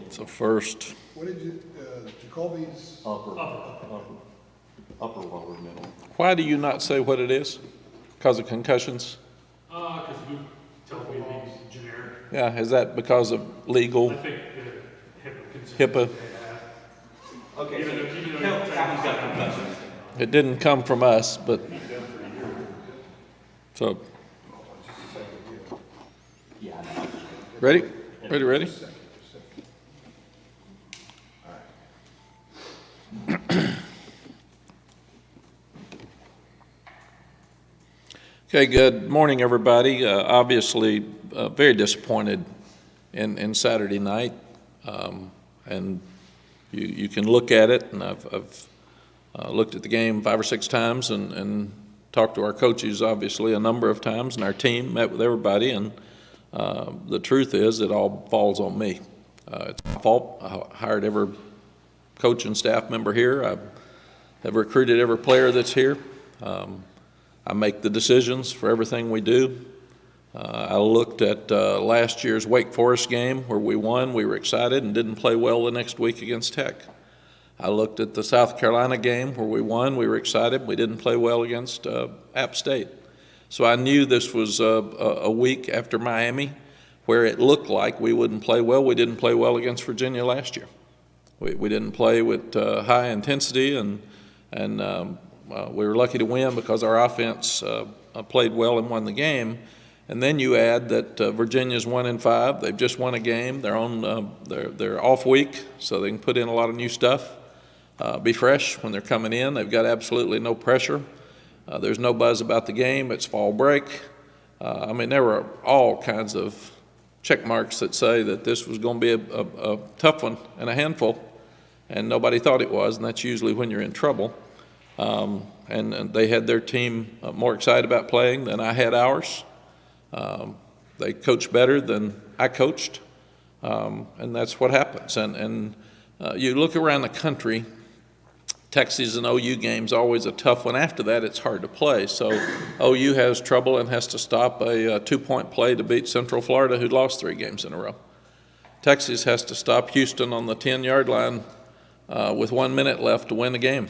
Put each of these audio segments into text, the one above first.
So first, What did you call these? Upper, lower, middle. why do you not say what it is? Because of concussions? Because you tell me these generic. Yeah, is that because of legal I think the HIPAA concerns HIPAA? Okay, Even so though- even though tell you- Calvin's got concussions. It didn't come from us, but so Yeah, I know. ready? Ready? Okay, good morning, everybody. Obviously, very disappointed in Saturday night, and you can look at it, and I've looked at the game 5 or 6 times and talked to our coaches, obviously, a number of times, and our team met with everybody, and the truth is it all falls on me. It's my fault. I hired every coach and staff member here. I have recruited every player that's here. I make the decisions for everything we do. I looked at last year's Wake Forest game where we won. We were excited and didn't play well the next week against Tech. I looked at the South Carolina game where we won. We were excited. We didn't play well against App State. So I knew this was a week after Miami where it looked like we wouldn't play well. We didn't play well against Virginia last year. We didn't play with high intensity, and we were lucky to win because our offense played well and won the game. And then you add that Virginia's 1-5. They've just won a game. They're on their off week, so they can put in a lot of new stuff. Be fresh when they're coming in. They've got absolutely no pressure. There's no buzz about the game. It's fall break. I mean, there were all kinds of check marks that say that this was going to be a tough one and a handful, and nobody thought it was, and that's usually when you're in trouble. And they had their team more excited about playing than I had ours. They coached better than I coached, and that's what happens. And you look around the country, Texas and OU game's always a tough one. After that, it's hard to play. So OU has trouble and has to stop a 2-point play to beat Central Florida, who'd lost 3 games in a row. Texas has to stop Houston on the 10-yard line with 1 minute left to win the game,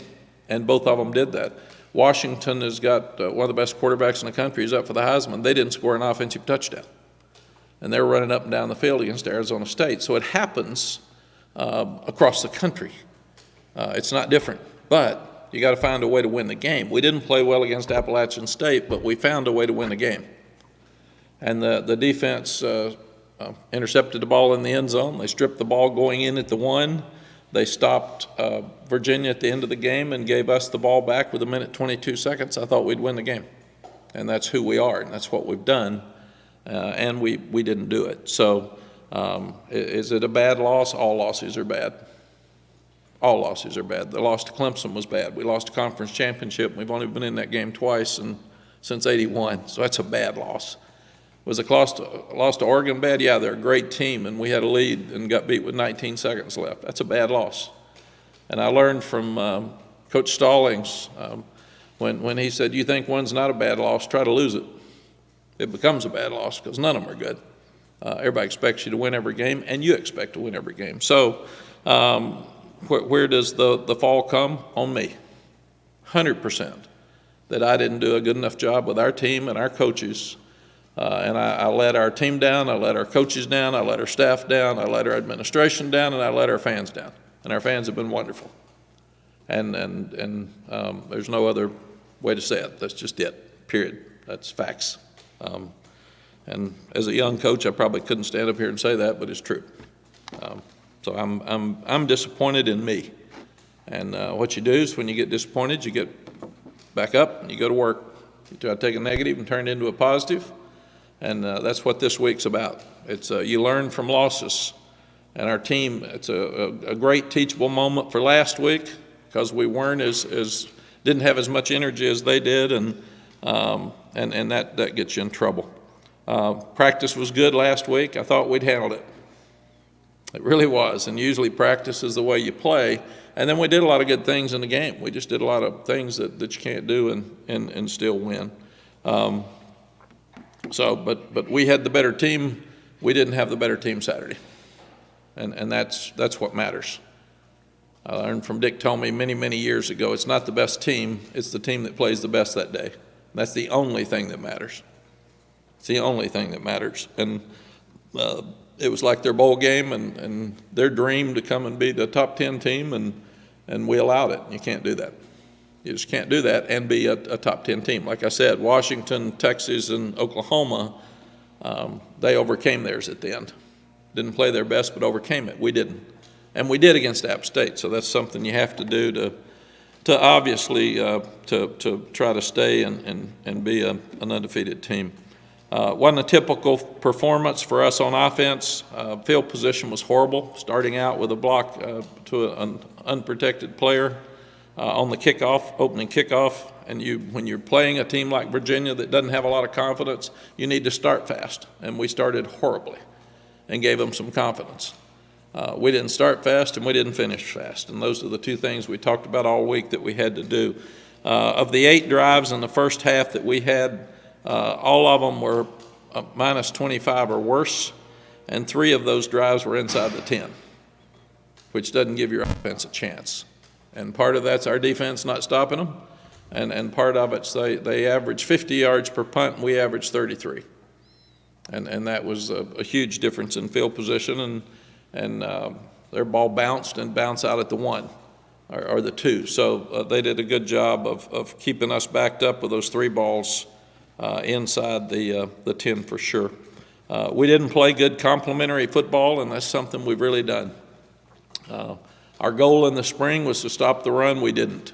and both of them did that. Washington has got one of the best quarterbacks in the country. He's up for the Heisman. They didn't score an offensive touchdown, and they were running up and down the field against Arizona State. So it happens across the country. It's not different, but you got to find a way to win the game. We didn't play well against Appalachian State, but we found a way to win the game. And the defense intercepted the ball in the end zone. They stripped the ball going in at the 1. They stopped Virginia at the end of the game and gave us the ball back with 1:22. I thought we'd win the game. And that's who we are, and that's what we've done. And we didn't do it. So is it a bad loss? All losses are bad. All losses are bad. The loss to Clemson was bad. We lost a conference championship. We've only been in that game twice since '81, so that's a bad loss. Was the loss to Oregon bad? Yeah, they're a great team, and we had a lead and got beat with 19 seconds left. That's a bad loss. And I learned from Coach Stallings when he said, you think one's not a bad loss, try to lose it. It becomes a bad loss because none of them are good. Everybody expects you to win every game, and you expect to win every game. So where does the fall come? On me, 100%, that I didn't do a good enough job with our team and our coaches. And I let our team down, I let our coaches down, I let our staff down, I let our administration down, and I let our fans down. And our fans have been wonderful. And there's no other way to say it. That's just it, period. That's facts. And as a young coach, I probably couldn't stand up here and say that, but it's true. So I'm disappointed in me. And what you do is when you get disappointed, you get back up and you go to work. You try to take a negative and turn it into a positive. And that's what this week's about. It's you learn from losses. And our team, it's a great teachable moment for last week because we weren't didn't have as much energy as they did, and that gets you in trouble. Practice was good last week. I thought we'd handled it. It really was, and usually practice is the way you play. And then we did a lot of good things in the game. We just did a lot of things that you can't do and still win. But we had the better team. We didn't have the better team Saturday. and that's what matters. I learned from Dick Tomey many years ago, it's not the best team, it's the team that plays the best that day. That's the only thing that matters. It's the only thing that matters. And it was like their bowl game and their dream to come and be the top 10 team, and we allowed it. You can't do that. You just can't do that and be a top 10 team. Like I said, Washington, Texas, and Oklahoma, they overcame theirs at the end. Didn't play their best, but overcame it. We didn't. And we did against App State, so that's something you have to do to obviously to try to stay and be an undefeated team. Wasn't a typical performance for us on offense. Field position was horrible, starting out with a block to an unprotected player on the kickoff, opening kickoff. And when you're playing a team like Virginia that doesn't have a lot of confidence, you need to start fast. And we started horribly and gave them some confidence. We didn't start fast and we didn't finish fast. And those are the two things we talked about all week that we had to do. Of the 8 drives in the first half that we had, all of them were minus 25 or worse, and 3 of those drives were inside the 10, which doesn't give your offense a chance. And part of that's our defense not stopping them, and part of it's they average 50 yards per punt, and we average 33. And that was a huge difference in field position, and their ball bounced out at the 1 or the 2. So they did a good job of keeping us backed up with those 3 balls inside the 10 for sure. We didn't play good complementary football, and that's something we've really done. Our goal in the spring was to stop the run. We didn't.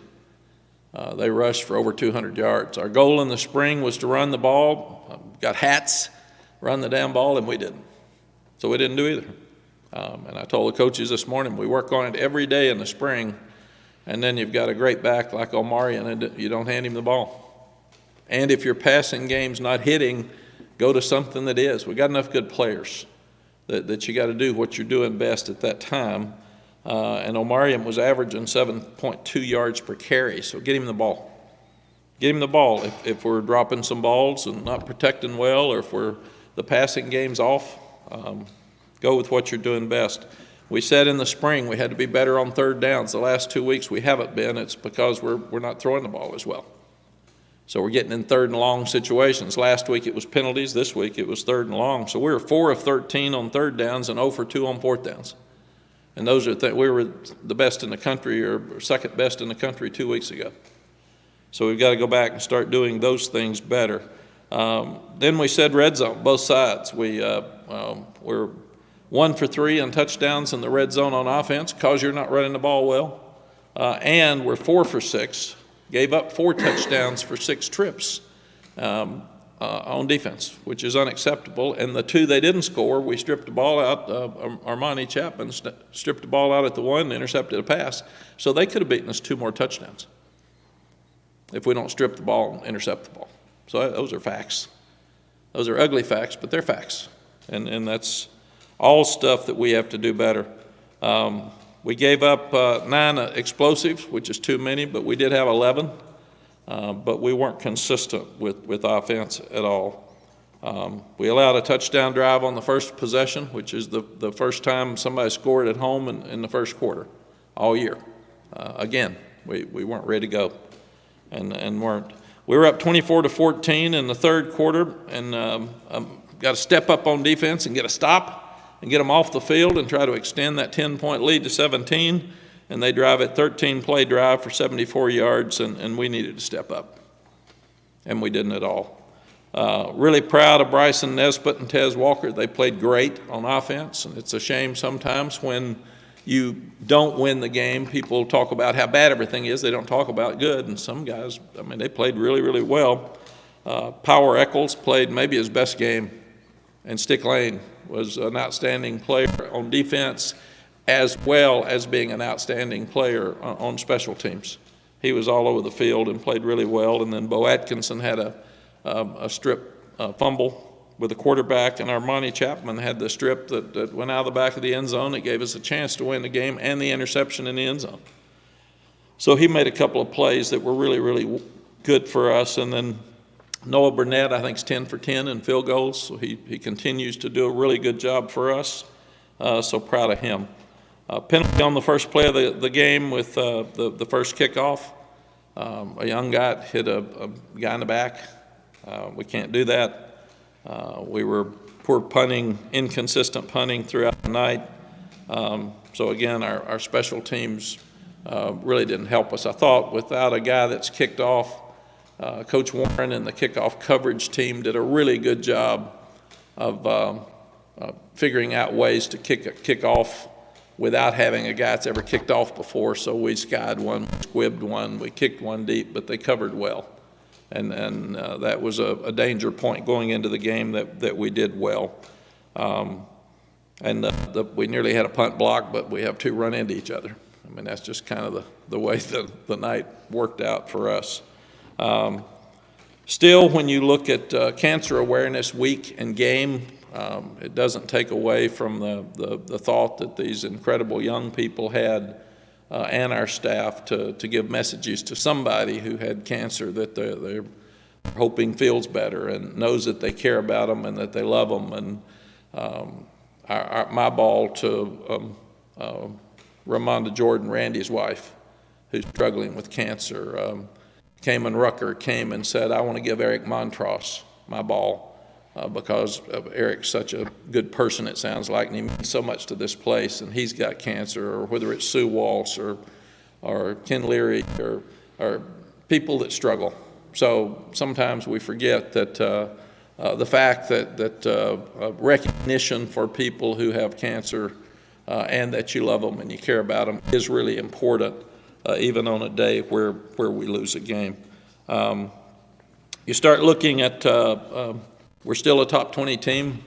They rushed for over 200 yards. Our goal in the spring was to run the ball, got hats, run the damn ball, and we didn't. So we didn't do either. And I told the coaches this morning, we work on it every day in the spring, and then you've got a great back like Omari, and you don't hand him the ball. And if your passing game's not hitting, go to something that is. We got enough good players that you got to do what you're doing best at that time. And Omarion was averaging 7.2 yards per carry, so get him the ball. Get him the ball. If we're dropping some balls and not protecting well, or if the passing game's off, go with what you're doing best. We said in the spring we had to be better on third downs. The last 2 weeks we haven't been. It's because we're not throwing the ball as well. So we're getting in third and long situations. Last week it was penalties. This week it was third and long. So we were 4 of 13 on third downs and 0 for 2 on fourth downs. And those are we were the best in the country, or second best in the country 2 weeks ago. So we've got to go back and start doing those things better. Then we said red zone, both sides. We're 1 for 3 on touchdowns in the red zone on offense because you're not running the ball well. And we're 4 for 6. Gave up 4 touchdowns for 6 trips on defense, which is unacceptable. And the 2 they didn't score, we stripped the ball out. Armani Chapman stripped the ball out at the 1 and intercepted a pass. So they could have beaten us 2 more touchdowns if we don't strip the ball and intercept the ball. So those are facts. Those are ugly facts, but they're facts. And that's all stuff that we have to do better. We gave up 9 explosives, which is too many, but we did have 11. But we weren't consistent with offense at all. We allowed a touchdown drive on the first possession, which is the first time somebody scored at home in the first quarter all year. Again, we weren't ready to go and weren't. We were up 24-14 in the third quarter, and got to step up on defense and get a stop and get them off the field and try to extend that 10-point lead to 17. And they drive a 13-play drive for 74 yards, and we needed to step up. And we didn't at all. Really proud of Bryson Nesbitt and Tez Walker. They played great on offense, and it's a shame sometimes when you don't win the game. People talk about how bad everything is. They don't talk about good, and some guys, they played really well. Power Eccles played maybe his best game, and Stick Lane was an outstanding player on defense, as well as being an outstanding player on special teams. He was all over the field and played really well. And then Bo Atkinson had a strip fumble with the quarterback, and Armani Chapman had the strip that went out of the back of the end zone. It gave us a chance to win the game, and the interception in the end zone. So he made a couple of plays that were really good for us. And then Noah Burnett, I think, is 10 for 10 in field goals. So he continues to do a really good job for us. so proud of him. Penalty on the first play of the game with the first kickoff. A young guy hit a guy in the back. We can't do that. We were poor punting, inconsistent punting throughout the night. So again, our special teams really didn't help us. I thought without a guy that's kicked off, Coach Warren and the kickoff coverage team did a really good job of figuring out ways to kick off without having a guy that's ever kicked off before. So we skied one, squibbed one, we kicked one deep, but they covered well. And that was a danger point going into the game that we did well. We nearly had a punt block, but we have two run into each other. I mean, that's just kind of the way the night worked out for us. Still, when you look at Cancer Awareness Week and game, it doesn't take away from the thought that these incredible young people had and our staff to give messages to somebody who had cancer that they're hoping feels better and knows that they care about them and that they love them. And my ball to Ramonda Jordan, Randy's wife, who's struggling with cancer. Cayman Rucker came and said, I want to give Eric Montross my ball because Eric's such a good person, it sounds like, and he means so much to this place, and he's got cancer, or whether it's Sue Walsh or Ken Leary or people that struggle. So sometimes we forget that the fact that recognition for people who have cancer and that you love them and you care about them is really important, even on a day where we lose a game. You start looking at, we're still a top 20 team.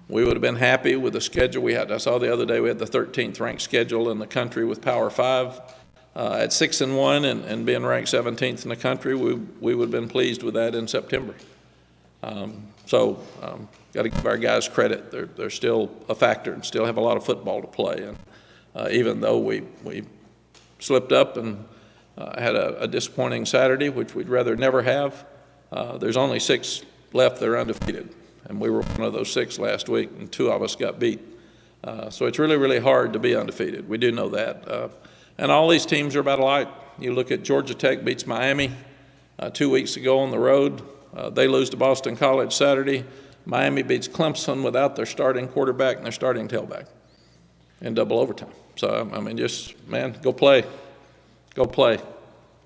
We would have been happy with the schedule we had. I saw the other day we had the 13th ranked schedule in the country with Power 5. At 6-1 and being ranked 17th in the country, we would have been pleased with that in September. So got to give our guys credit. They're still a factor and still have a lot of football to play. And even though we slipped up and had a disappointing Saturday, which we'd rather never have, there's only 6 left that are undefeated. And we were one of those 6 last week, and 2 of us got beat. So it's really, really hard to be undefeated. We do know that. And all these teams are about alike. You look at Georgia Tech beats Miami 2 weeks ago on the road. They lose to Boston College Saturday. Miami beats Clemson without their starting quarterback and their starting tailback in double overtime. So, I mean, just, man, go play. Go play.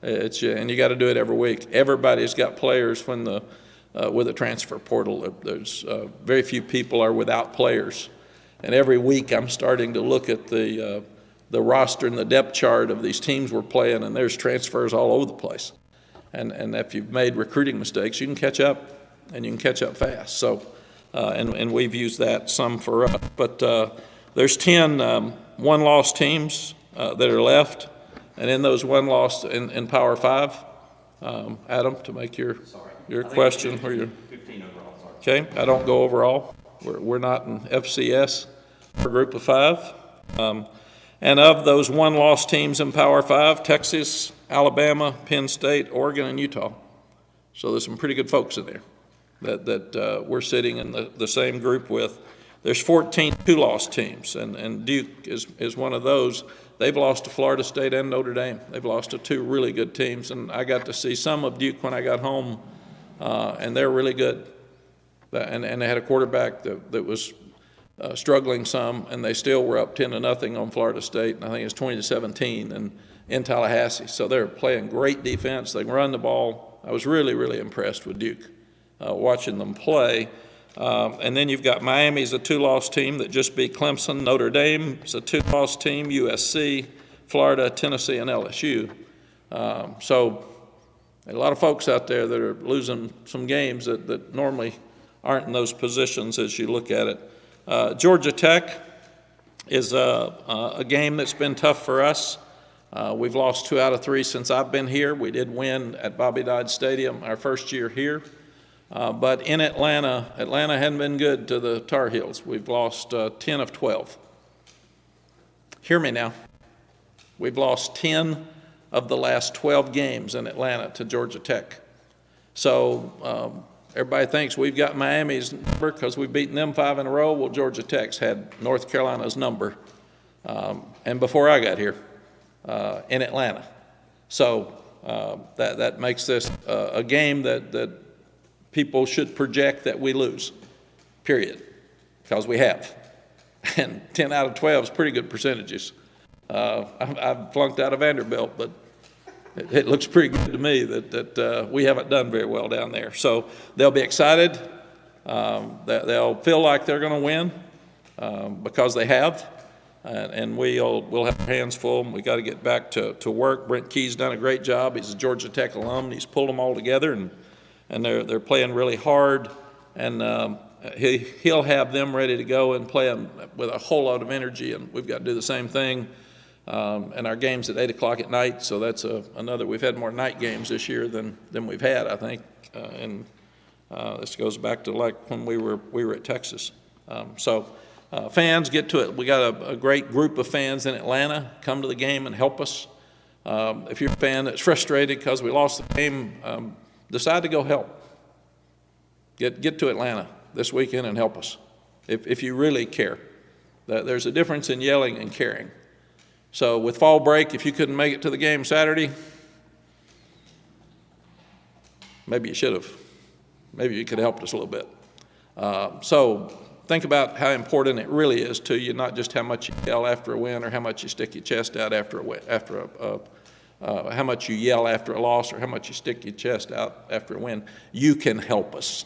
And you got to do it every week. Everybody's got players with a transfer portal. There's very few people are without players. And every week I'm starting to look at the roster and the depth chart of these teams we're playing, and there's transfers all over the place. And if you've made recruiting mistakes, you can catch up, and you can catch up fast. So, and we've used that some for us. But there's 10 one-loss teams that are left, and in those one-loss in Power 5, Adam, to make your question, where you're 15 overall. Sorry. Okay, I don't go overall. We're not in FCS. We're a group of 5. And of those one-loss teams in Power 5, Texas, Alabama, Penn State, Oregon, and Utah. So there's some pretty good folks in there that we're sitting in the same group with. There's 14 two-loss teams, and Duke is one of those. They've lost to Florida State and Notre Dame. They've lost to 2 really good teams, and I got to see some of Duke when I got home, and they're really good. And they had a quarterback that was struggling some, and they still were up 10-0 on Florida State, and I think it's 20-17 and in Tallahassee. So they're playing great defense. They can run the ball. I was really, really impressed with Duke watching them play. And then you've got Miami's a 2-loss team that just beat Clemson. Notre Dame is a 2-loss team. USC, Florida, Tennessee, and LSU. So a lot of folks out there that are losing some games that normally aren't in those positions as you look at it. Georgia Tech is a game that's been tough for us. We've lost 2 out of 3 since I've been here. We did win at Bobby Dodd Stadium our first year here. But in Atlanta hadn't been good to the Tar Heels. We've lost 10 of 12. Hear me now. We've lost 10 of the last 12 games in Atlanta to Georgia Tech. So Everybody thinks we've got Miami's number because we've beaten them 5 in a row. Well, Georgia Tech's had North Carolina's number, and before I got here, in Atlanta. So that makes this a game that people should project that we lose, period, because we have. And 10 out of 12 is pretty good percentages. I've flunked out of Vanderbilt, but it looks pretty good to me that we haven't done very well down there. So they'll be excited. They'll feel like they're going to win because they have. And we'll have our hands full. We got to get back to work. Brent Key's done a great job. He's a Georgia Tech alum. He's pulled them all together, and they're playing really hard. And he'll have them ready to go and play them with a whole lot of energy. And we've got to do the same thing. And our game's at 8 o'clock at night, so that's another. We've had more night games this year than we've had, I think. And this goes back to like when we were at Texas. Fans, get to it. We got a great group of fans in Atlanta. Come to the game and help us. If you're a fan that's frustrated because we lost the game, decide to go help. Get to Atlanta this weekend and help us if you really care. There's a difference in yelling and caring. So with fall break, if you couldn't make it to the game Saturday, maybe you should have. Maybe you could have helped us a little bit. So think about how important it really is to you, not just how much you yell after a win or how much you stick your chest out how much you yell after a loss or how much you stick your chest out after a win. You can help us,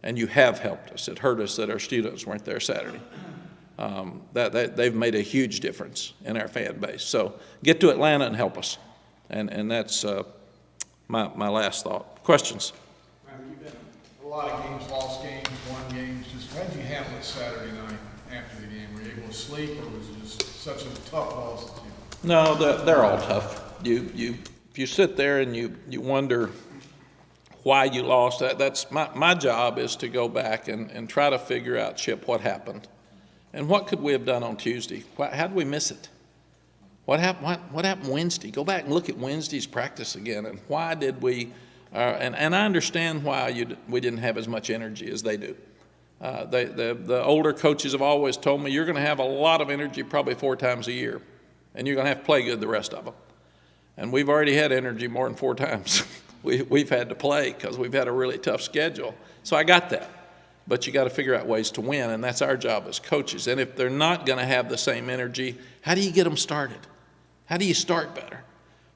and you have helped us. It hurt us that our students weren't there Saturday. They've made a huge difference in our fan base. So get to Atlanta and help us. And that's my last thought. Questions? You've been a lot of games, lost games, won games. Just how did you handle it Saturday night after the game? Were you able to sleep, or was it just such a tough loss? No, they're all tough. If you sit there and you wonder why you lost, that's my job is to go back and try to figure out, Chip, what happened. And what could we have done on Tuesday? How did we miss it? What happened Wednesday? Go back and look at Wednesday's practice again. And why did we? And I understand why we didn't have as much energy as they do. The older coaches have always told me you're going to have a lot of energy probably 4 times a year, and you're going to have to play good the rest of them. And we've already had energy more than 4 times. We've had to play because we've had a really tough schedule. So I got that. But you got to figure out ways to win, and that's our job as coaches. And if they're not going to have the same energy, how do you get them started? How do you start better?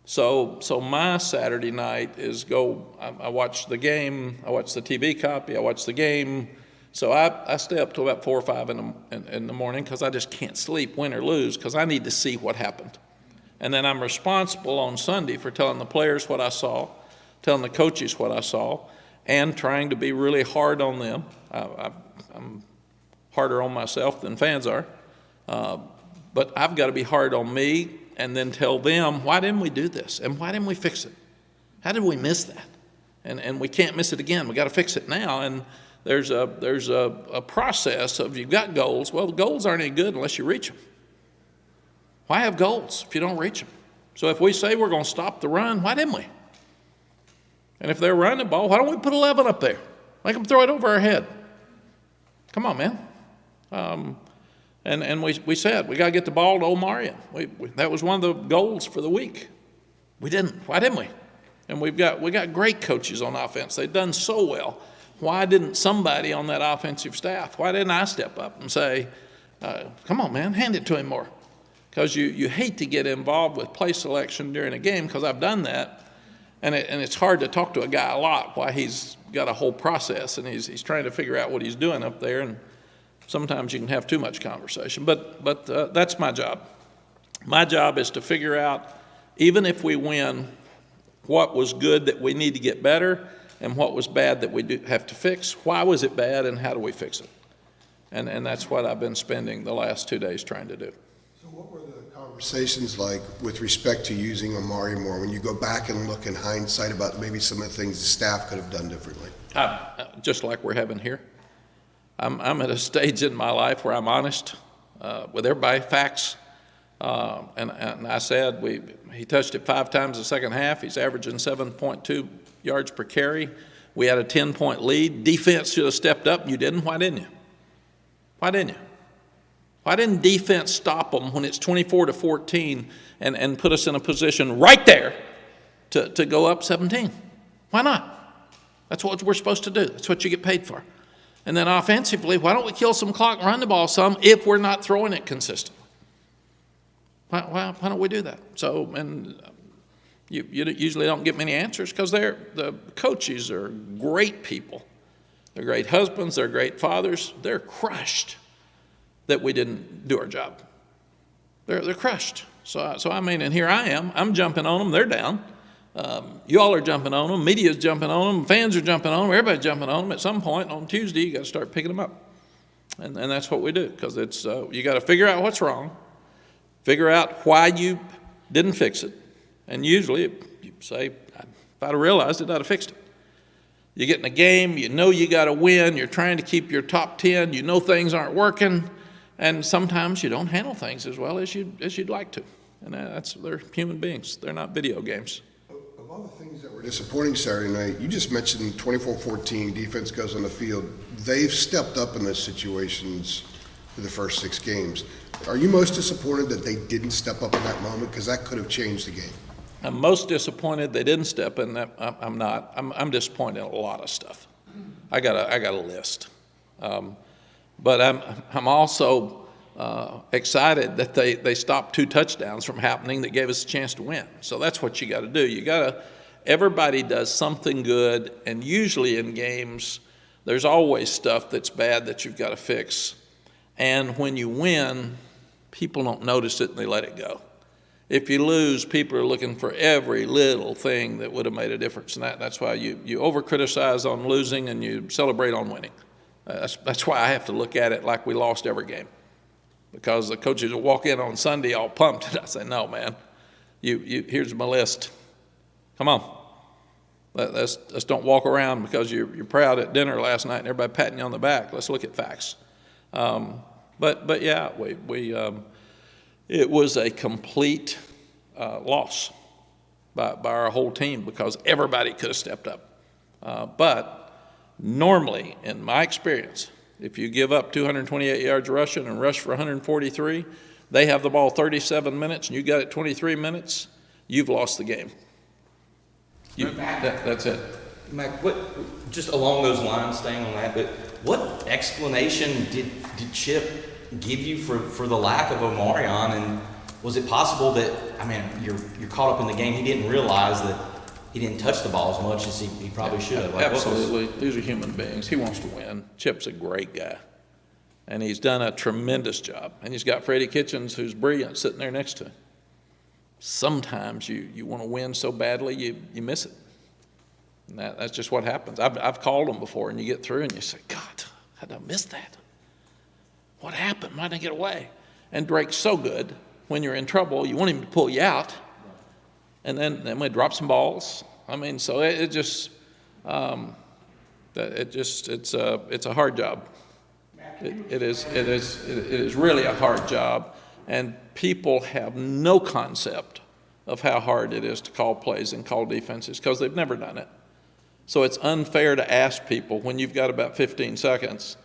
So my Saturday night is I watch the game, I watch the TV copy, I watch the game. So I stay up till about 4 or 5 in the morning because I just can't sleep, win or lose, because I need to see what happened. And then I'm responsible on Sunday for telling the players what I saw, telling the coaches what I saw, and trying to be really hard on them. I'm harder on myself than fans are. But I've got to be hard on me and then tell them, why didn't we do this? And why didn't we fix it? How did we miss that? And we can't miss it again. We got to fix it now. And there's a process of you've got goals. Well, the goals aren't any good unless you reach them. Why have goals if you don't reach them? So if we say we're going to stop the run, why didn't we? And if they're running the ball, why don't we put 11 up there? Make them throw it over our head. Come on, man. And we said we got to get the ball to Omarion. That was one of the goals for the week. We didn't. Why didn't we? And we got great coaches on offense. They've done so well. Why didn't somebody on that offensive staff? Why didn't I step up and say, "Come on, man, hand it to him more"? Because you hate to get involved with play selection during a game, because I've done that. And it's hard to talk to a guy a lot while he's got a whole process and he's trying to figure out what he's doing up there. And sometimes you can have too much conversation. But that's my job. My job is to figure out, even if we win, what was good that we need to get better and what was bad that we do have to fix. Why was it bad and how do we fix it? And that's what I've been spending the last 2 days trying to do. So what were the conversations like with respect to using Omari more when you go back and look in hindsight about maybe some of the things the staff could have done differently? Just like we're having here. I'm at a stage in my life where I'm honest with everybody, facts. And I said he touched it 5 times the second half. He's averaging 7.2 yards per carry. We had a 10-point lead. Defense should have stepped up, and you didn't. Why didn't you? Why didn't you? Why didn't defense stop them when it's 24-14 and put us in a position right there to go up 17? Why not? That's what we're supposed to do. That's what you get paid for. And then offensively, why don't we kill some clock and run the ball some if we're not throwing it consistently? Why don't we do that? So, and you usually don't get many answers because the coaches are great people. They're great husbands. They're great fathers. They're crushed that we didn't do our job. They're crushed. So I mean, and here I am. I'm jumping on them. They're down. You all are jumping on them. Media's jumping on them. Fans are jumping on them. Everybody's jumping on them. At some point on Tuesday, you got to start picking them up. And that's what we do because it's you got to figure out what's wrong, figure out why you didn't fix it. And usually you say, if I'd have realized it, I'd have fixed it. You get in a game, you know you got to win. You're trying to keep your top 10. You know things aren't working. And sometimes you don't handle things as well as you'd like to. And they're human beings. They're not video games. Of all the things that were disappointing Saturday night, you just mentioned 24-14, defense goes on the field. They've stepped up in those situations for the first 6 games. Are you most disappointed that they didn't step up in that moment? Because that could have changed the game. I'm most disappointed they didn't step in. That I'm not. I'm disappointed in a lot of stuff. I got a list. But I'm also excited that they stopped 2 touchdowns from happening that gave us a chance to win. So that's what you got to do. Everybody does something good, and usually in games, there's always stuff that's bad that you've got to fix. And when you win, people don't notice it and they let it go. If you lose, people are looking for every little thing that would have made a difference. And that's why you over-criticize on losing and you celebrate on winning. That's why I have to look at it like we lost every game. Because the coaches will walk in on Sunday all pumped, and I say, no, man, here's my list. Come on. Let's don't walk around because you're proud at dinner last night and everybody patting you on the back. Let's look at facts. But yeah, it was a complete loss by our whole team because everybody could have stepped up. But normally, in my experience, if you give up 228 yards rushing and rush for 143, they have the ball 37 minutes and you got it 23 minutes, you've lost the game. That's it. Mack, just along those lines, staying on that, but what explanation did Chip give you for the lack of Omarion? And was it possible that, I mean, you're caught up in the game, he didn't realize that he didn't touch the ball as much as he probably should have? Absolutely. These are human beings. He wants to win. Chip's a great guy. And he's done a tremendous job. And he's got Freddie Kitchens, who's brilliant, sitting there next to him. Sometimes you want to win so badly, you miss it. And that's just what happens. I've called them before, and you get through, and you say, God, how did I miss that? What happened? Why didn't I get away? And Drake's so good. When you're in trouble, you want him to pull you out. And then we drop some balls. I mean, so it's a hard job. It is really a hard job, and people have no concept of how hard it is to call plays and call defenses because they've never done it. So it's unfair to ask people when you've got about 15 seconds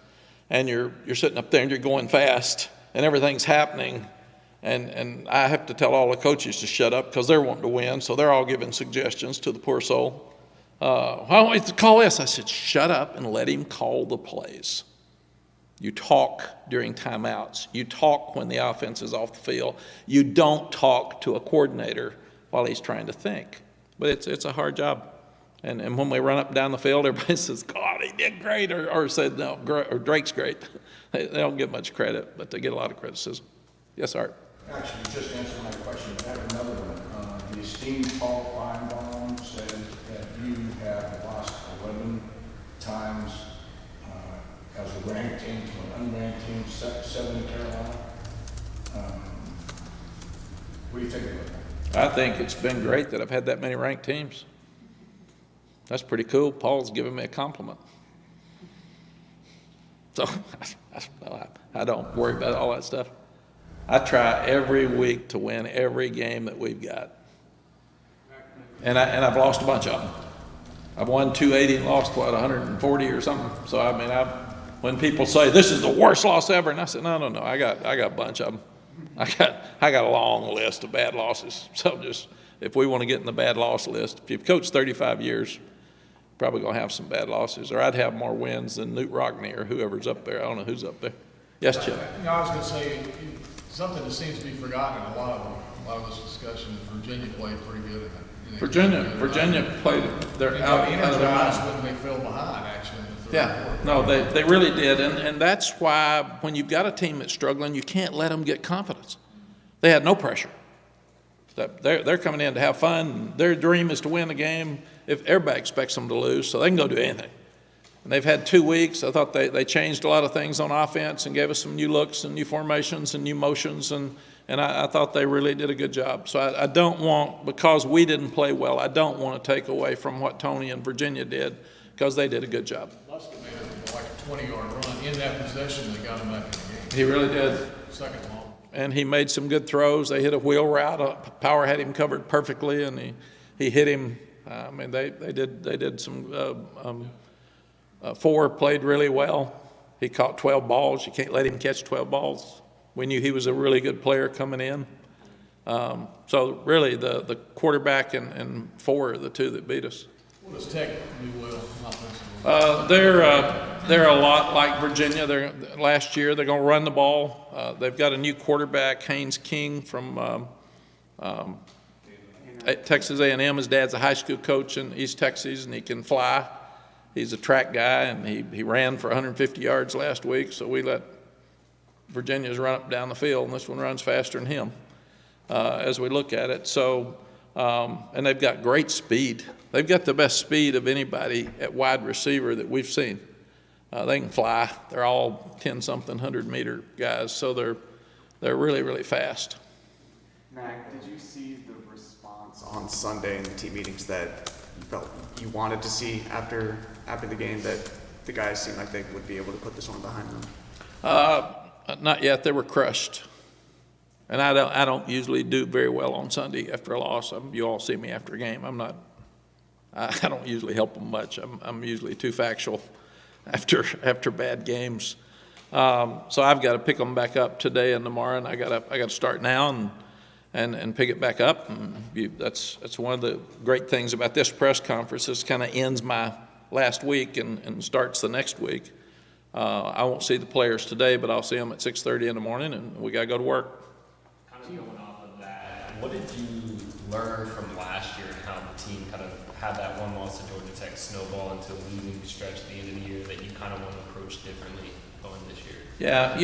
and you're sitting up there and you're going fast and everything's happening. And I have to tell all the coaches to shut up because they're wanting to win, so they're all giving suggestions to the poor soul. Why don't we call this? I said, shut up and let him call the plays. You talk during timeouts. You talk when the offense is off the field. You don't talk to a coordinator while he's trying to think. But it's a hard job. And when we run up and down the field, everybody says, God, he did great, or said, no, or Drake's great. They don't get much credit, but they get a lot of criticism. Yes, Art? Actually, you just answered my question. I have another one. The esteemed Paul Feinbaum said that you have lost 11 times as a ranked team to an unranked team, 7 in Carolina. What do you think about that? I think it's been great that I've had that many ranked teams. That's pretty cool. Paul's giving me a compliment. So I don't worry about all that stuff. I try every week to win every game that we've got. And I've lost a bunch of them. I've won 280 and lost, 140 or something. So, I mean, when people say, this is the worst loss ever, and I said, no, I got a bunch of them. I got a long list of bad losses. So just, if we want to get in the bad loss list, if you've coached 35 years, probably going to have some bad losses, or I'd have more wins than Newt Rockney or whoever's up there. I don't know who's up there. Yes, Chip? I was going to say, something that seems to be forgotten in a lot of this discussion is Virginia played pretty good in that. Virginia played, they're They out got of their energized mind. when they fell behind, actually, in the third Yeah, quarter. no, they really did, and that's why when you've got a team that's struggling, you can't let them get confidence. They had no pressure. They're coming in to have fun. Their dream is to win the game. If everybody expects them to lose, so they can go do anything. And they've had 2 weeks. I thought they changed a lot of things on offense and gave us some new looks and new formations and new motions, and I thought they really did a good job. So I don't want, because we didn't play well, I don't want to take away from what Tony and Virginia did, because they did a good job. Luska made it like a 20-yard run in that possession that got them back in the game. He really did. Second long. And he made some good throws. They hit a wheel route. Power had him covered perfectly, and he hit him. I mean, they did some. Four played really well. He caught 12 balls. You can't let him catch 12 balls. We knew he was a really good player coming in. So really, the quarterback and four are the two that beat us. What does Tech do well offensively? They're a lot like Virginia. Last year they're going to run the ball. They've got a new quarterback, Haynes King from Texas A&M. His dad's a high school coach in East Texas, and he can fly. He's a track guy, and he ran for 150 yards last week. So we let Virginia's run up down the field, and this one runs faster than him as we look at it. So and they've got great speed. They've got the best speed of anybody at wide receiver that we've seen. They can fly. They're all 10-something 100-meter guys, so they're really, really fast. Mack, did you see the response on Sunday in the team meetings that you felt you wanted to see after the game, that the guys seemed like they would be able to put this one behind them? Not yet. They were crushed. And I don't usually do very well on Sunday after a loss. You all see me after a game. I don't usually help them much. I'm usually too factual after bad games. So I've got to pick them back up today and tomorrow, and I got to start now and pick it back up. And that's one of the great things about this press conference. This kind of ends my last week and starts the next week. I won't see the players today, but I'll see them at 6:30 in the morning, and we got to go to work. Kind of going off of that, what did you learn from last year and how the team kind of had that one loss to Georgia Tech snowball into a losing stretch at the end of the year that you kind of want to approach differently going this year? Yeah,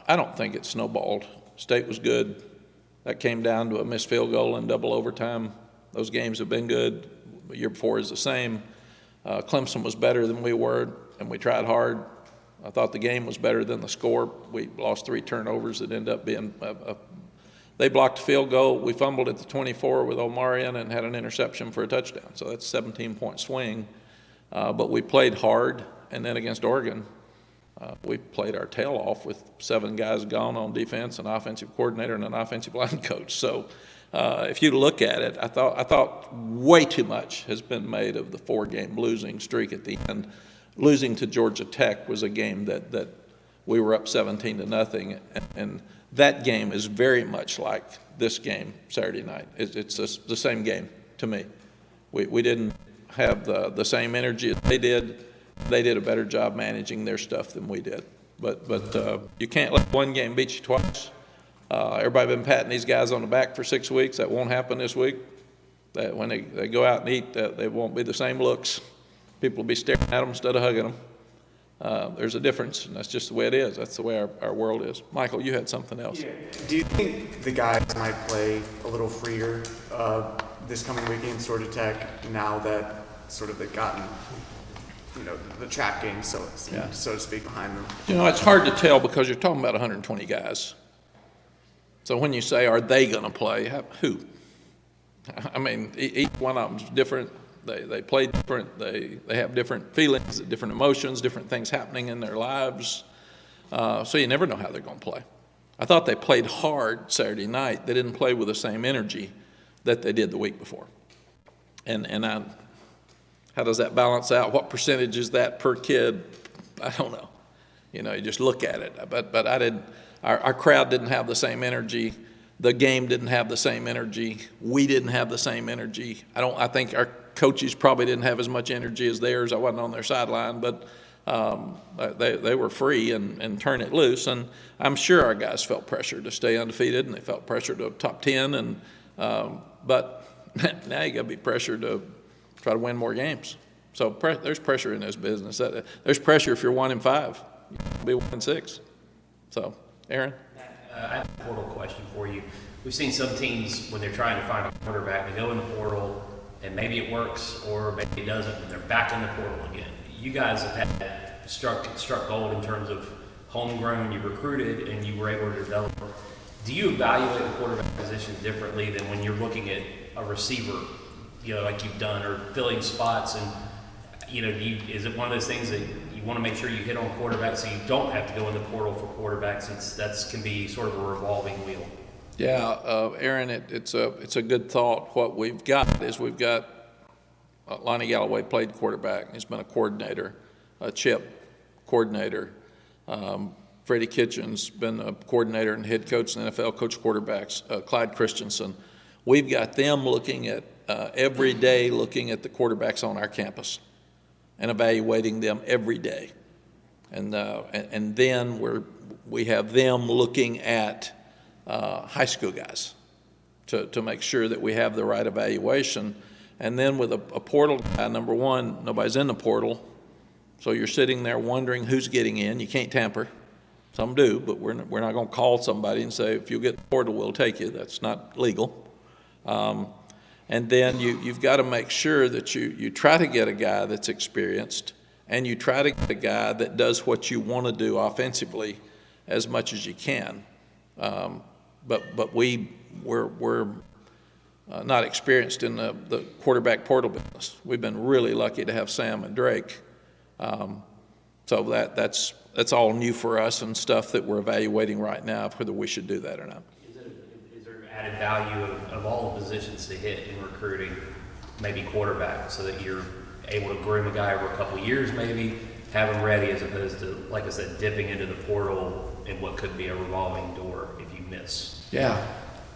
I don't think it snowballed. State was good. That came down to a missed field goal in double overtime. Those games have been good. The year before is the same. Clemson was better than we were, and we tried hard. I thought the game was better than the score. We lost 3 turnovers that ended up being they blocked a field goal. We fumbled at the 24 with Omarion and had an interception for a touchdown. So that's a 17-point swing. But we played hard, and then against Oregon, we played our tail off with 7 guys gone on defense, an offensive coordinator, and an offensive line coach. So if you look at it, I thought way too much has been made of the 4-game losing streak at the end. Losing to Georgia Tech was a game that we were up 17-0, and that game is very much like this game Saturday night. It's the same game to me. We didn't have the same energy as they did. They did a better job managing their stuff than we did. But you can't let one game beat you twice. Everybody been patting these guys on the back for 6 weeks. That won't happen this week. That when they go out and eat, they won't be the same looks. People will be staring at them instead of hugging them. There's a difference, and that's just the way it is. That's the way our world is. Michael, you had something else. Yeah. Do you think the guys might play a little freer this coming week against Georgia Tech now that sort of they've gotten, the trap game, so to speak, behind them? It's hard to tell because you're talking about 120 guys. So when you say, are they going to play, who? I mean, each one of them's different. They play different. They have different feelings, different emotions, different things happening in their lives. So you never know how they're going to play. I thought they played hard Saturday night. They didn't play with the same energy that they did the week before. And how does that balance out? What percentage is that per kid? I don't know. You know, you just look at it. But I didn't, our crowd didn't have the same energy. The game didn't have the same energy. We didn't have the same energy. I think our coaches probably didn't have as much energy as theirs. I wasn't on their sideline, but they were free and turn it loose. And I'm sure our guys felt pressure to stay undefeated, and they felt pressure to top 10. And but now you got to be pressured to try to win more games. So there's pressure in this business. There's pressure if you're 1-5, be 1-6. So, Aaron. I have a portal question for you. We've seen some teams when they're trying to find a quarterback, they go in the portal and maybe it works or maybe it doesn't, and they're back in the portal again. You guys have had struck gold in terms of homegrown. You recruited and you were able to develop. Do you evaluate the quarterback position differently than when you're looking at a receiver, you know, like you've done, or filling spots? And you know, is it one of those things that you want to make sure you hit on quarterbacks so you don't have to go in the portal for quarterbacks? That can be sort of a revolving wheel. Yeah, Aaron, it's a good thought. What we've got is Lonnie Galloway played quarterback. He's been a coordinator, a Chip coordinator. Freddie Kitchens been a coordinator and head coach in the NFL, coach quarterbacks. Clyde Christensen. We've got them looking at every day, looking at the quarterbacks on our campus and evaluating them every day. And then we have them looking at high school guys to make sure that we have the right evaluation. And then with a portal guy, number one, nobody's in the portal, so you're sitting there wondering who's getting in. You can't tamper. Some do, but we're not going to call somebody and say, if you get the portal, we'll take you. That's not legal. And then you've got to make sure that you try to get a guy that's experienced, and you try to get a guy that does what you want to do offensively as much as you can. But we're not experienced in the quarterback portal business. We've been really lucky to have Sam and Drake. So that's all new for us and stuff that we're evaluating right now, whether we should do that or not. Is there added value of all the positions to hit in recruiting, maybe quarterback, so that you're able to groom a guy over a couple of years, maybe have him ready, as opposed to, like I said, dipping into the portal in what could be a revolving door if you miss? Yeah,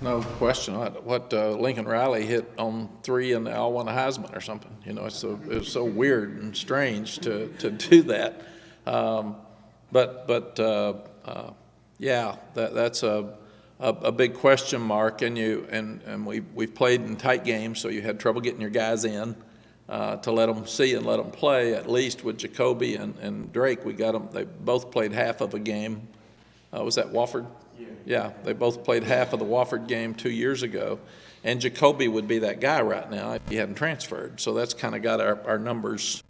no question. What Lincoln Riley hit on 3 and they all won a Heisman or something. You know, it was so weird and strange to do that. Yeah, that's a big question mark. And we've played in tight games, so you had trouble getting your guys in to let them see and let them play. At least with Jacoby and Drake, we got them. They both played half of a game. Was that Wofford? Yeah, they both played half of the Wofford game 2 years ago. And Jacoby would be that guy right now if he hadn't transferred. So that's kind of got our numbers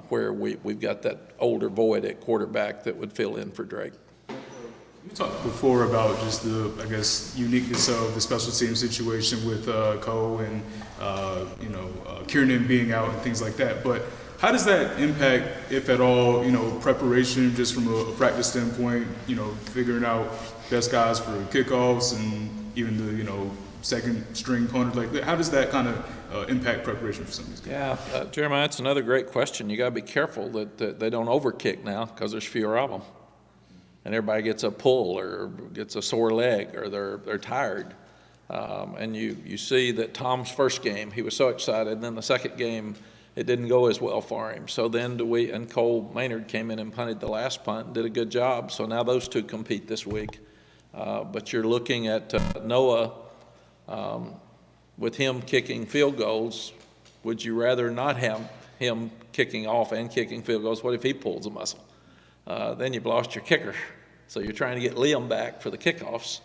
where we've got that older void at quarterback that would fill in for Drake. You talked before about just the, I guess, uniqueness of the special team situation with Cole and, Kiernan being out and things like that. But how does that impact, if at all, preparation just from a practice standpoint, figuring out best guys for kickoffs and even the, second string punter like that? How does that kind of impact preparation for some of these guys? Yeah, Jeremiah, that's another great question. You got to be careful that they don't overkick now, because there's fewer of them. And everybody gets a pull or gets a sore leg or they're tired. And you see that Tom's first game, he was so excited, and then the second game, it didn't go as well for him. So then and Cole Maynard came in and punted the last punt and did a good job. So now those two compete this week. But you're looking at Noah with him kicking field goals. Would you rather not have him kicking off and kicking field goals? What if he pulls a muscle? Then you've lost your kicker. So you're trying to get Liam back for the kickoffs.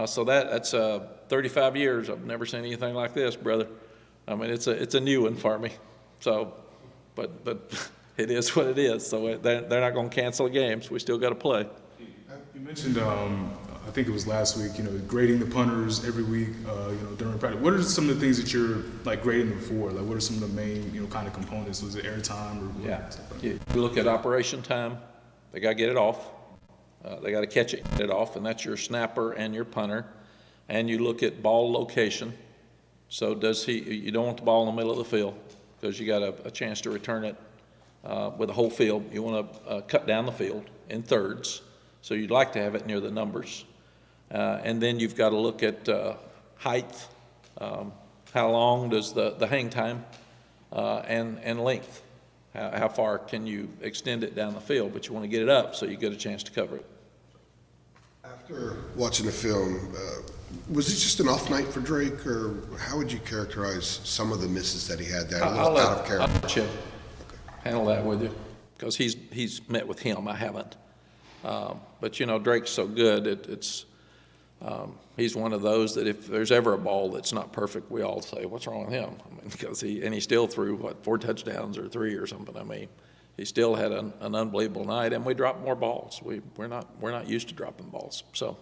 So that's 35 years. I've never seen anything like this, brother. I mean, it's a new one for me. So, but it is what it is. So they're not going to cancel games. We still got to play. You mentioned, I think it was last week, grading the punters every week, during practice. What are some of the things that you're grading them for? Like, what are some of the main, kind of components? Was it air time or? Yeah. You look at operation time. They got to get it off. They got to catch it, get it off, and that's your snapper and your punter. And you look at ball location. So you don't want the ball in the middle of the field. because you got a chance to return it with a whole field. You want to cut down the field in thirds, so you'd like to have it near the numbers. And then you've got to look at height, how long does the hang time, and length. How far can you extend it down the field, but you want to get it up so you get a chance to cover it. After watching the film, was it just an off night for Drake, or how would you characterize some of the misses that he had there? I'll Out of character. let Chip handle that with you, because he's met with him, I haven't. But, you know, Drake's so good, he's one of those that if there's ever a ball that's not perfect, we all say, what's wrong with him? I mean, because he still threw, 4 touchdowns or 3 or something. I mean, he still had an unbelievable night, and we dropped more balls. We're not used to dropping balls. So,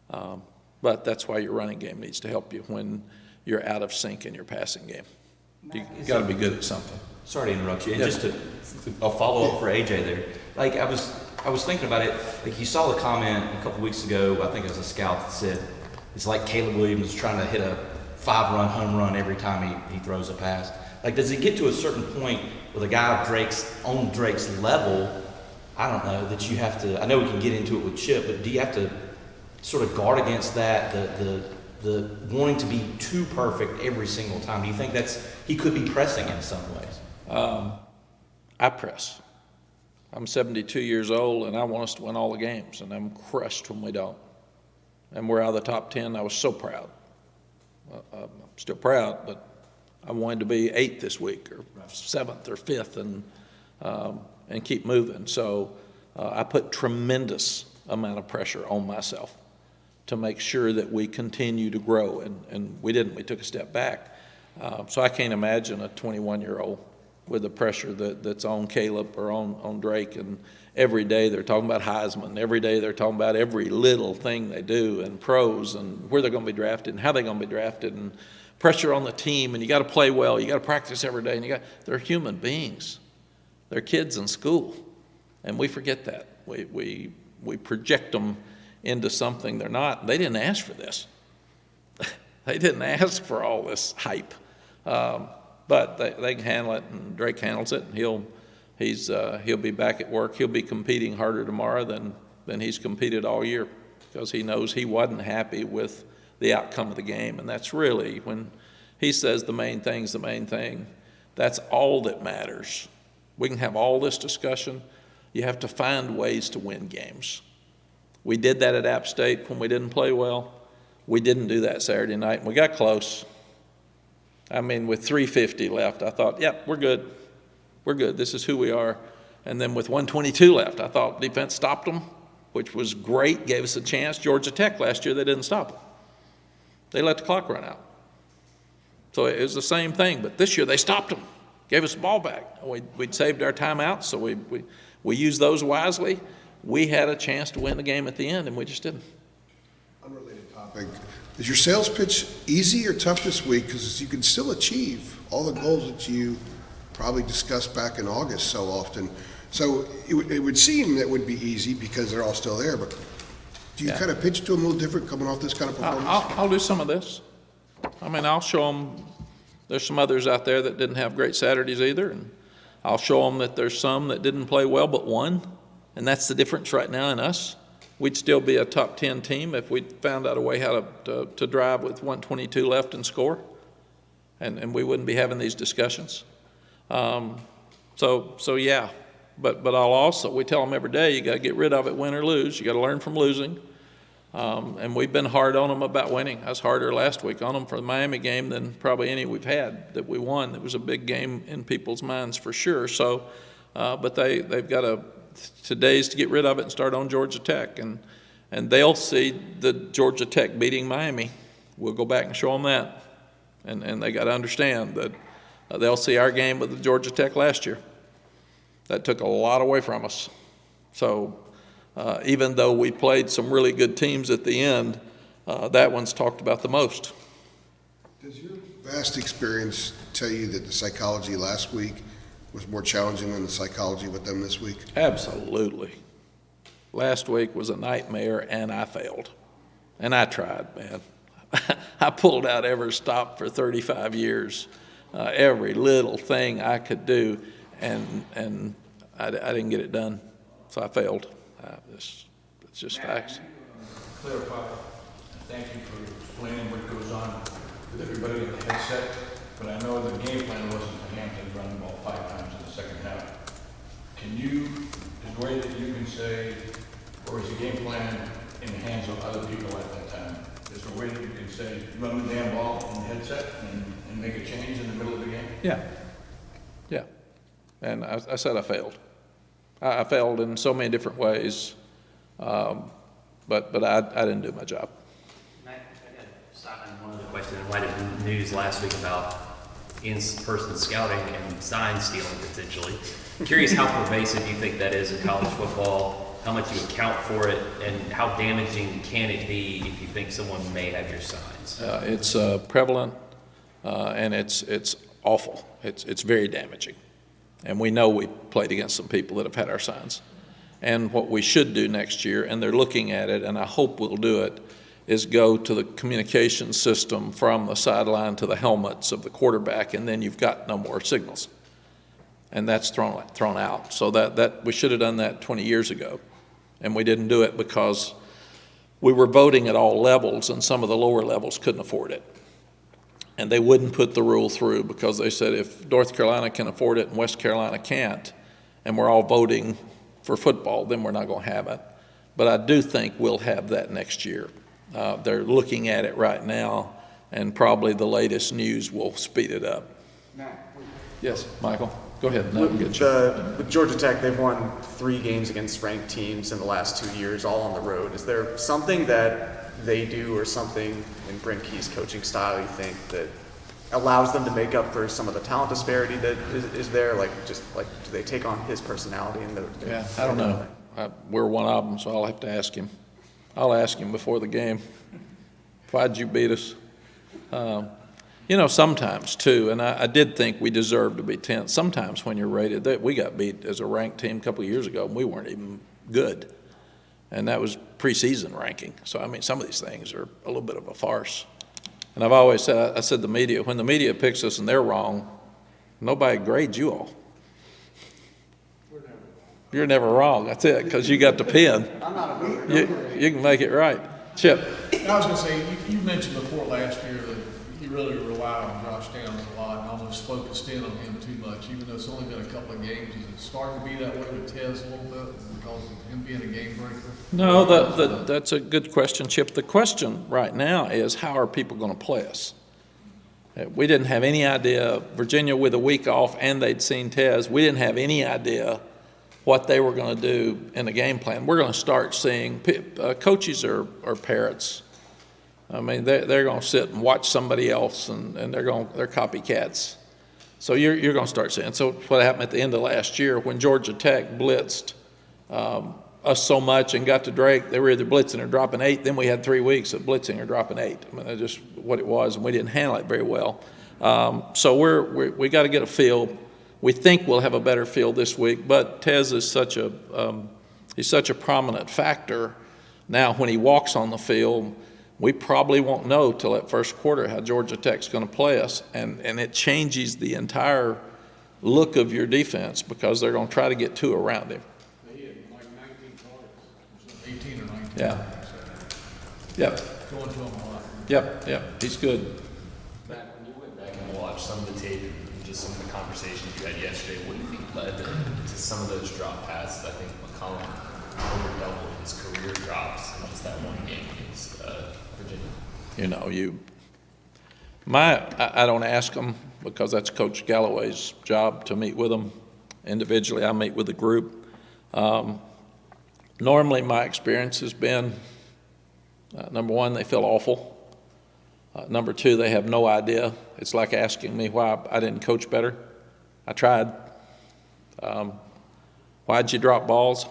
but that's why your running game needs to help you when you're out of sync in your passing game. You got to be good at something. Sorry to interrupt you. And Yeah. just a follow up for AJ there. Like I was thinking about it. Like you saw the comment a couple weeks ago. I think it was a scout that said it's like Caleb Williams trying to hit a 5-run home run every time he throws a pass. Like, does it get to a certain point with a guy of Drake's level? I don't know that you have to. I know we can get into it with Chip, but do you have to sort of guard against that? The wanting to be too perfect every single time. Do you think he could be pressing in some ways? I press. I'm 72 years old, and I want us to win all the games, and I'm crushed when we don't. And we're out of the top 10. I was so proud. I'm still proud, but I wanted to be 8th this week, or 7th, or 5th, and keep moving. So I put tremendous amount of pressure on myself to make sure that we continue to grow, and we didn't. We took a step back. So I can't imagine a 21-year-old with the pressure that's on Caleb or on Drake, and every day they're talking about Heisman. Every day they're talking about every little thing they do, and pros, and where they're going to be drafted, and how they're going to be drafted, and pressure on the team, and you got to play well, you got to practice every day, and they're human beings. They're kids in school, and we forget that. We project them into something they're not. They didn't ask for this. They didn't ask for all this hype. But they can handle it, and Drake handles it, and he'll be back at work. He'll be competing harder tomorrow than he's competed all year, because he knows he wasn't happy with the outcome of the game. And that's really, when he says the main thing's the main thing, that's all that matters. We can have all this discussion. You have to find ways to win games. We did that at App State when we didn't play well. We didn't do that Saturday night, and we got close. I mean, with 3:50 left, I thought, yep, we're good. We're good. This is who we are. And then with 1:22 left, I thought defense stopped them, which was great, gave us a chance. Georgia Tech last year, they didn't stop them. They let the clock run out. So it was the same thing, but this year they stopped them, gave us the ball back. We'd saved our timeouts, so we used those wisely. We had a chance to win the game at the end, and we just didn't. Unrelated topic. Is your sales pitch easy or tough this week? Because you can still achieve all the goals that you probably discussed back in August so often. So it would seem that it would be easy because they're all still there, but do you kind of pitch to them a little different coming off this kind of performance? I'll do some of this. I mean, I'll show them there's some others out there that didn't have great Saturdays either, and I'll show them that there's some that didn't play well but won, and that's the difference right now in us. We'd still be a top 10 team if we found out a way how to drive with 1:22 left and score, and we wouldn't be having these discussions. So yeah, but I'll also, we tell them every day, you got to get rid of it, win or lose. You got to learn from losing, and we've been hard on them about winning. I was harder last week on them for the Miami game than probably any we've had that we won. It was a big game in people's minds for sure. So, but they've got today's to get rid of it and start on Georgia Tech, and they'll see the Georgia Tech beating Miami. We'll go back and show them that, and they got to understand that they'll see our game with the Georgia Tech last year. That took a lot away from us. So even though we played some really good teams at the end, that one's talked about the most. Does your vast experience tell you that the psychology last week was more challenging than the psychology with them this week? Absolutely. Last week was a nightmare, and I failed. And I tried, man. I pulled out every stop for 35 years. every little thing I could do, and I didn't get it done, so I failed. It's just facts. Clarify, thank you for explaining what goes on with everybody in the headset, but I know the game plan wasn't for Hampton to run the ball 5 times in the second half. Is there a way that you can say, or is the game plan in the hands of other people at that time? Is there a way that you can say, run the damn ball in the headset and make a change in the middle of the game? Yeah. And I said I failed. I failed in so many different ways, but I didn't do my job. Mack, I got to stop on one other question. In light of the news last week about in-person scouting and sign stealing potentially, I'm curious how pervasive you think that is in college football, how much you account for it, and how damaging can it be if you think someone may have your signs? It's prevalent, and it's awful. It's very damaging. And we know we played against some people that have had our signs. And what we should do next year, and they're looking at it, and I hope we'll do it, is go to the communication system from the sideline to the helmets of the quarterback, and then you've got no more signals. And that's thrown out. So that we should have done that 20 years ago. And we didn't do it because we were voting at all levels, and some of the lower levels couldn't afford it. And they wouldn't put the rule through because they said if North Carolina can afford it and West Carolina can't, and we're all voting for football, then we're not going to have it. But I do think we'll have that next year. They're looking at it right now, and probably the latest news will speed it up. Yes, Michael, go ahead. No, With Georgia Tech, they've won 3 games against ranked teams in the last 2 years, all on the road. Is there something that they do or something in Brent Key's coaching style you think that allows them to make up for some of the talent disparity that is there? Like, just like, do they take on his personality? Yeah, I don't know. We're one of them, so I'll have to ask him. I'll ask him before the game. Why'd you beat us? Sometimes too, and I did think we deserved to be 10th. Sometimes when you're rated, we got beat as a ranked team a couple of years ago, and we weren't even good. And that was preseason ranking. So, I mean, some of these things are a little bit of a farce. And I've always said, I said the media, when the media picks us and they're wrong, nobody grades you all. You're never wrong. That's it, because you got the pen. I'm not a voter. You can make it right. Chip. I was going to say, you mentioned before last year that you really relied on Josh Downs a lot and almost focused in on him too much, even though it's only been a couple of games. Is it starting to be that way with Tez a little bit because of him being a game breaker? No, that's a good question, Chip. The question right now is, how are people going to play us? We didn't have any idea. Virginia with a week off, and they'd seen Tez. We didn't have any idea what they were going to do in the game plan. We're going to start seeing coaches are parrots. I mean, they're going to sit and watch somebody else, and they're copycats. So you're going to start seeing. So what happened at the end of last year when Georgia Tech blitzed us so much and got to Drake, they were either blitzing or dropping 8. Then we had 3 weeks of blitzing or dropping 8. I mean, that's just what it was, and we didn't handle it very well. So we got to get a feel. We think we'll have a better feel this week, but Tez is such a prominent factor. Now, when he walks on the field, we probably won't know till that first quarter how Georgia Tech's going to play us, and it changes the entire look of your defense because they're going to try to get 2 around him. They had like 19 targets, 18 or 19. Yeah. Yep. Going to him a lot. Yep. He's good. Matt, when you went back and watched some of the tape and just some of the conversations you had yesterday, what do you think led to some of those drop passes? I think McCollum over doubled his career drops in just that one game against Virginia. I don't ask them because that's Coach Galloway's job to meet with them individually. I meet with the group. Normally my experience has been, number one, they feel awful. Number 2, they have no idea. It's like asking me why I didn't coach better. I tried. Why'd you drop balls?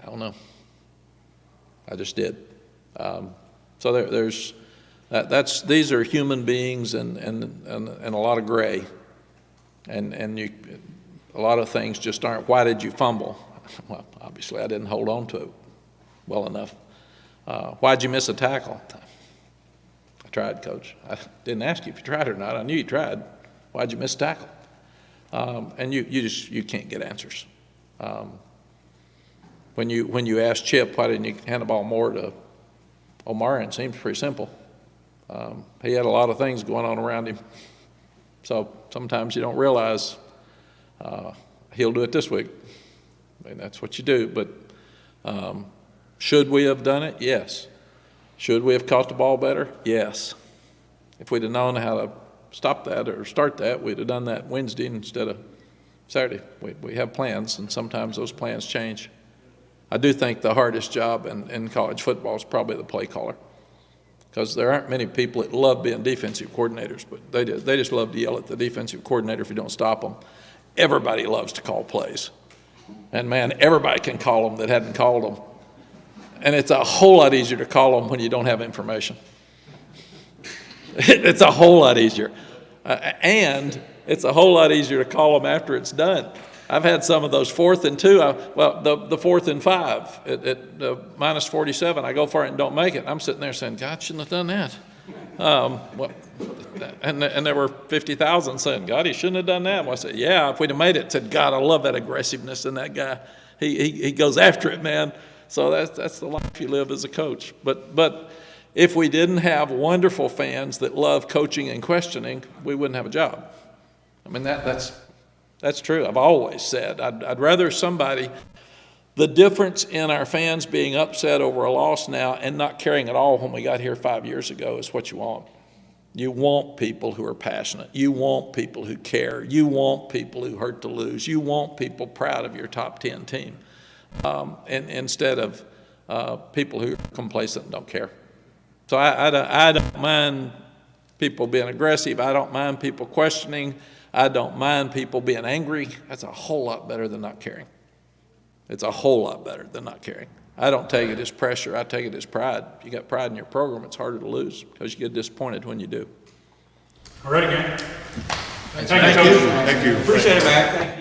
I don't know. I just did. So these are human beings and a lot of gray, and a lot of things just aren't. Why did you fumble? Well, obviously I didn't hold on to it well enough. Why'd you miss a tackle? I tried, Coach. I didn't ask you if you tried or not. I knew you tried. Why'd you miss tackle? And you can't get answers. When you ask Chip, why didn't you hand the ball more to Omarion, it seems pretty simple. He had a lot of things going on around him. So sometimes you don't realize he'll do it this week. I mean, that's what you do. But should we have done it? Yes. Should we have caught the ball better? Yes. If we'd have known how to stop that or start that, we'd have done that Wednesday instead of Saturday. We have plans, and sometimes those plans change. I do think the hardest job in college football is probably the play caller, because there aren't many people that love being defensive coordinators, but they just love to yell at the defensive coordinator if you don't stop them. Everybody loves to call plays. And, man, everybody can call them that hadn't called them. And it's a whole lot easier to call them when you don't have information. It's a whole lot easier. And it's a whole lot easier to call them after it's done. I've had some of those 4th and 2, the 4th and 5 at minus 47. I go for it and don't make it. I'm sitting there saying, God, shouldn't have done that. And there were 50,000 saying, God, he shouldn't have done that. Well, I said, yeah, if we'd have made it, said, God, I love that aggressiveness in that guy. He goes after it, man. So that's the life you live as a coach. But if we didn't have wonderful fans that love coaching and questioning, we wouldn't have a job. I mean, that's true. I've always said I'd rather somebody, the difference in our fans being upset over a loss now and not caring at all when we got here 5 years ago is what you want. You want people who are passionate. You want people who care. You want people who hurt to lose. You want people proud of your top 10 team, and instead of people who are complacent and don't care. So I don't mind people being aggressive. I don't mind people questioning. I don't mind people being angry. That's a whole lot better than not caring. It's a whole lot better than not caring. I don't take it as pressure. I take it as pride. If you got pride in your program, it's harder to lose because you get disappointed when you do. All right, again. Thank you. Appreciate it, Mack. Thank you.